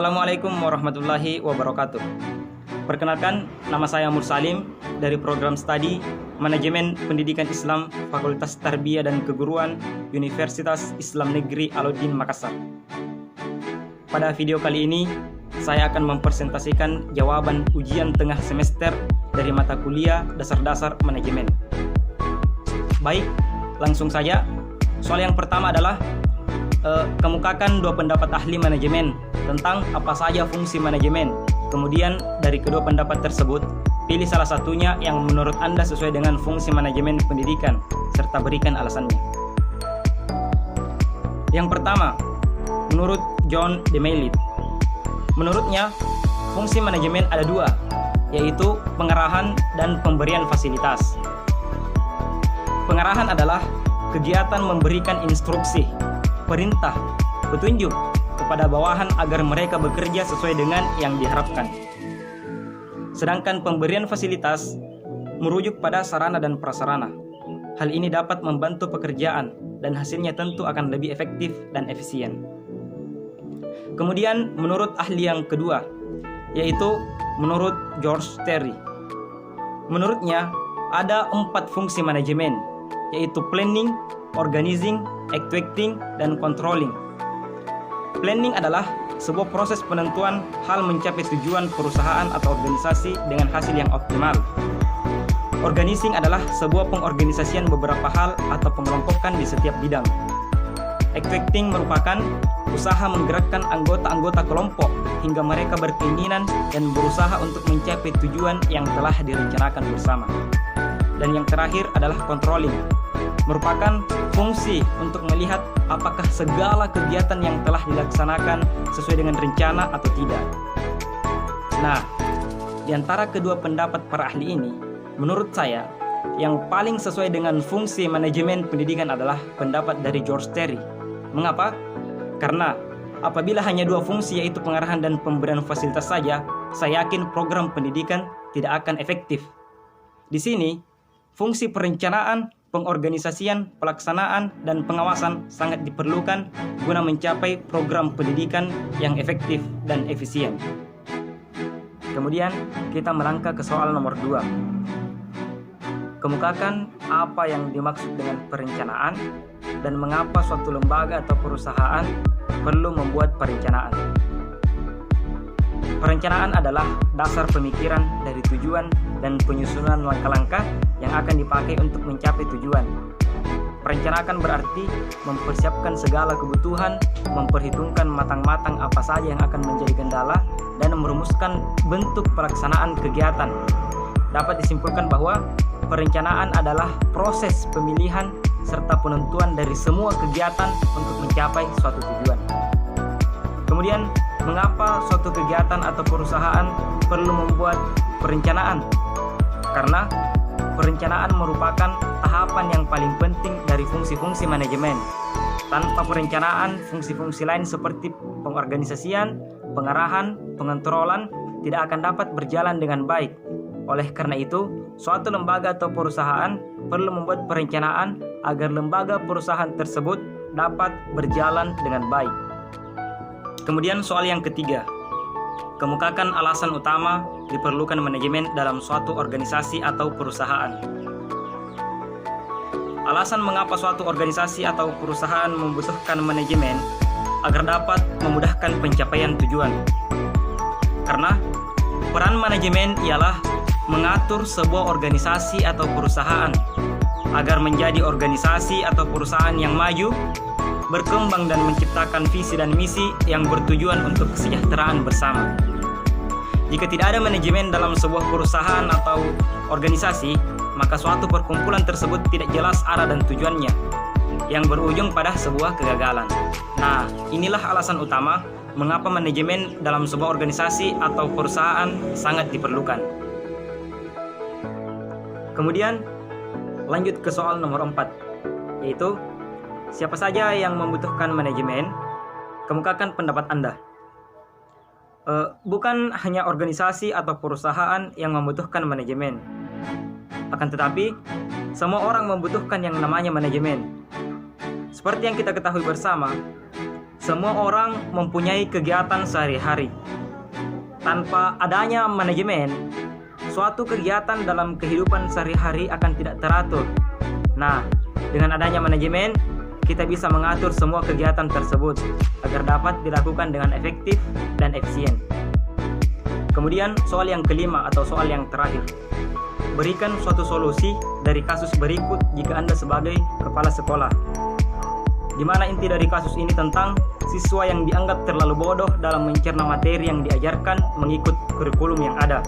Assalamualaikum warahmatullahi wabarakatuh. Perkenalkan, nama saya Mursalim dari program studi Manajemen Pendidikan Islam Fakultas Tarbiyah dan Keguruan Universitas Islam Negeri Alauddin Makassar. Pada video kali ini, saya akan mempresentasikan jawaban ujian tengah semester dari mata kuliah dasar-dasar manajemen. Baik, langsung saja. Soal yang pertama adalah kemukakan dua pendapat ahli manajemen tentang apa saja fungsi manajemen. Kemudian dari kedua pendapat tersebut, pilih salah satunya yang menurut Anda sesuai dengan fungsi manajemen pendidikan, serta berikan alasannya. Yang pertama, menurut John DeMailit. Menurutnya, fungsi manajemen ada dua, yaitu pengarahan dan pemberian fasilitas. Pengarahan adalah kegiatan memberikan instruksi, perintah, petunjuk kepada bawahan agar mereka bekerja sesuai dengan yang diharapkan. Sedangkan pemberian fasilitas merujuk pada sarana dan prasarana. Hal ini dapat membantu pekerjaan dan hasilnya tentu akan lebih efektif dan efisien. Kemudian menurut ahli yang kedua, yaitu menurut George Terry. Menurutnya ada 4 fungsi manajemen, yaitu planning, organizing, actuating, dan controlling. Planning adalah sebuah proses penentuan hal mencapai tujuan perusahaan atau organisasi dengan hasil yang optimal. Organizing adalah sebuah pengorganisasian beberapa hal atau pengelompokan di setiap bidang. Actuating merupakan usaha menggerakkan anggota-anggota kelompok hingga mereka berkeinginan dan berusaha untuk mencapai tujuan yang telah direncanakan bersama. Dan yang terakhir adalah controlling, merupakan fungsi untuk melihat apakah segala kegiatan yang telah dilaksanakan sesuai dengan rencana atau tidak. Nah, di antara kedua pendapat para ahli ini, menurut saya, yang paling sesuai dengan fungsi manajemen pendidikan adalah pendapat dari George Terry. Mengapa? Karena apabila hanya dua fungsi, yaitu pengarahan dan pemberian fasilitas saja, saya yakin program pendidikan tidak akan efektif. Di sini, fungsi perencanaan, pengorganisasian, pelaksanaan, dan pengawasan sangat diperlukan guna mencapai program pendidikan yang efektif dan efisien. Kemudian kita melangkah ke soal nomor 2. Kemukakan apa yang dimaksud dengan perencanaan dan mengapa suatu lembaga atau perusahaan perlu membuat perencanaan. Perencanaan adalah dasar pemikiran dari tujuan dan penyusunan langkah-langkah yang akan dipakai untuk mencapai tujuan. Perencanaan berarti mempersiapkan segala kebutuhan, memperhitungkan matang-matang apa saja yang akan menjadi kendala, dan merumuskan bentuk pelaksanaan kegiatan. Dapat disimpulkan bahwa perencanaan adalah proses pemilihan serta penentuan dari semua kegiatan untuk mencapai suatu tujuan. Kemudian, mengapa suatu kegiatan atau perusahaan perlu membuat perencanaan? Karena perencanaan merupakan tahapan yang paling penting dari fungsi-fungsi manajemen. Tanpa perencanaan, fungsi-fungsi lain seperti pengorganisasian, pengarahan, pengontrolan tidak akan dapat berjalan dengan baik. Oleh karena itu, suatu lembaga atau perusahaan perlu membuat perencanaan agar lembaga perusahaan tersebut dapat berjalan dengan baik. Kemudian soal yang ketiga, kemukakan alasan utama diperlukan manajemen dalam suatu organisasi atau perusahaan. Alasan mengapa suatu organisasi atau perusahaan membutuhkan manajemen agar dapat memudahkan pencapaian tujuan. Karena peran manajemen ialah mengatur sebuah organisasi atau perusahaan agar menjadi organisasi atau perusahaan yang maju, berkembang dan menciptakan visi dan misi yang bertujuan untuk kesejahteraan bersama. Jika tidak ada manajemen dalam sebuah perusahaan atau organisasi, maka suatu perkumpulan tersebut tidak jelas arah dan tujuannya, yang berujung pada sebuah kegagalan. Nah, inilah alasan utama mengapa manajemen dalam sebuah organisasi atau perusahaan sangat diperlukan. Kemudian, lanjut ke soal nomor 4, yaitu siapa saja yang membutuhkan manajemen? Kemukakan pendapat Anda. Bukan hanya organisasi atau perusahaan yang membutuhkan manajemen. Akan tetapi, semua orang membutuhkan yang namanya manajemen. Seperti yang kita ketahui bersama, semua orang mempunyai kegiatan sehari-hari. Tanpa adanya manajemen, suatu kegiatan dalam kehidupan sehari-hari akan tidak teratur. Nah, dengan adanya manajemen, kita bisa mengatur semua kegiatan tersebut agar dapat dilakukan dengan efektif dan efisien. Kemudian soal yang kelima atau soal yang terakhir. Berikan suatu solusi dari kasus berikut jika Anda sebagai kepala sekolah. Di mana inti dari kasus ini tentang siswa yang dianggap terlalu bodoh dalam mencerna materi yang diajarkan mengikut kurikulum yang ada.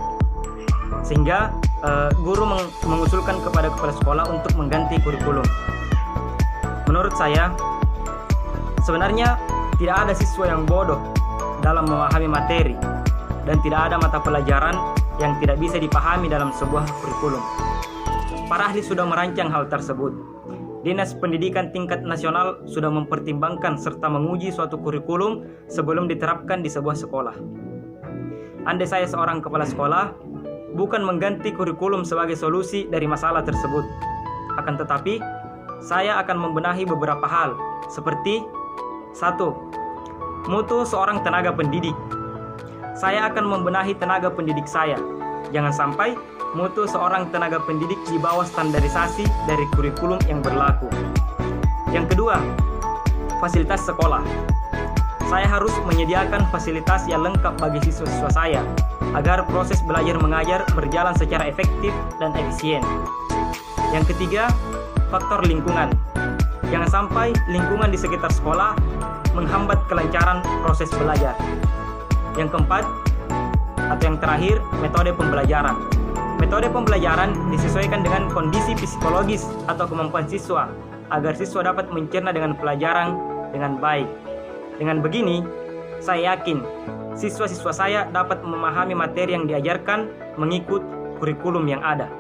Sehingga guru mengusulkan kepada kepala sekolah untuk mengganti kurikulum. Menurut saya, sebenarnya tidak ada siswa yang bodoh dalam memahami materi dan tidak ada mata pelajaran yang tidak bisa dipahami dalam sebuah kurikulum. Para ahli sudah merancang hal tersebut. Dinas Pendidikan tingkat nasional sudah mempertimbangkan serta menguji suatu kurikulum sebelum diterapkan di sebuah sekolah. Andai saya seorang kepala sekolah, bukan mengganti kurikulum sebagai solusi dari masalah tersebut. Akan tetapi, saya akan membenahi beberapa hal, seperti 1. Mutu seorang tenaga pendidik. Saya akan membenahi tenaga pendidik saya. Jangan sampai mutu seorang tenaga pendidik di bawah standarisasi dari kurikulum yang berlaku. Yang kedua, fasilitas sekolah. Saya harus menyediakan fasilitas yang lengkap bagi siswa-siswa saya, agar proses belajar mengajar berjalan secara efektif dan efisien. Yang ketiga, faktor lingkungan. Jangan sampai lingkungan di sekitar sekolah menghambat kelancaran proses belajar. Yang keempat, atau yang terakhir, metode pembelajaran. Metode pembelajaran disesuaikan dengan kondisi psikologis atau kemampuan siswa, agar siswa dapat mencerna dengan pelajaran dengan baik. Dengan begini, saya yakin siswa-siswa saya dapat memahami materi yang diajarkan mengikut kurikulum yang ada.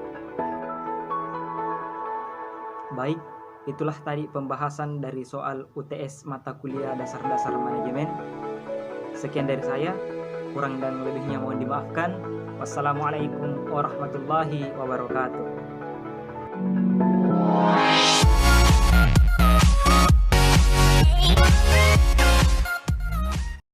Baik, itulah tadi pembahasan dari soal UTS mata kuliah dasar-dasar manajemen. Sekian dari saya, kurang dan lebihnya mohon dimaafkan. Wassalamualaikum warahmatullahi wabarakatuh.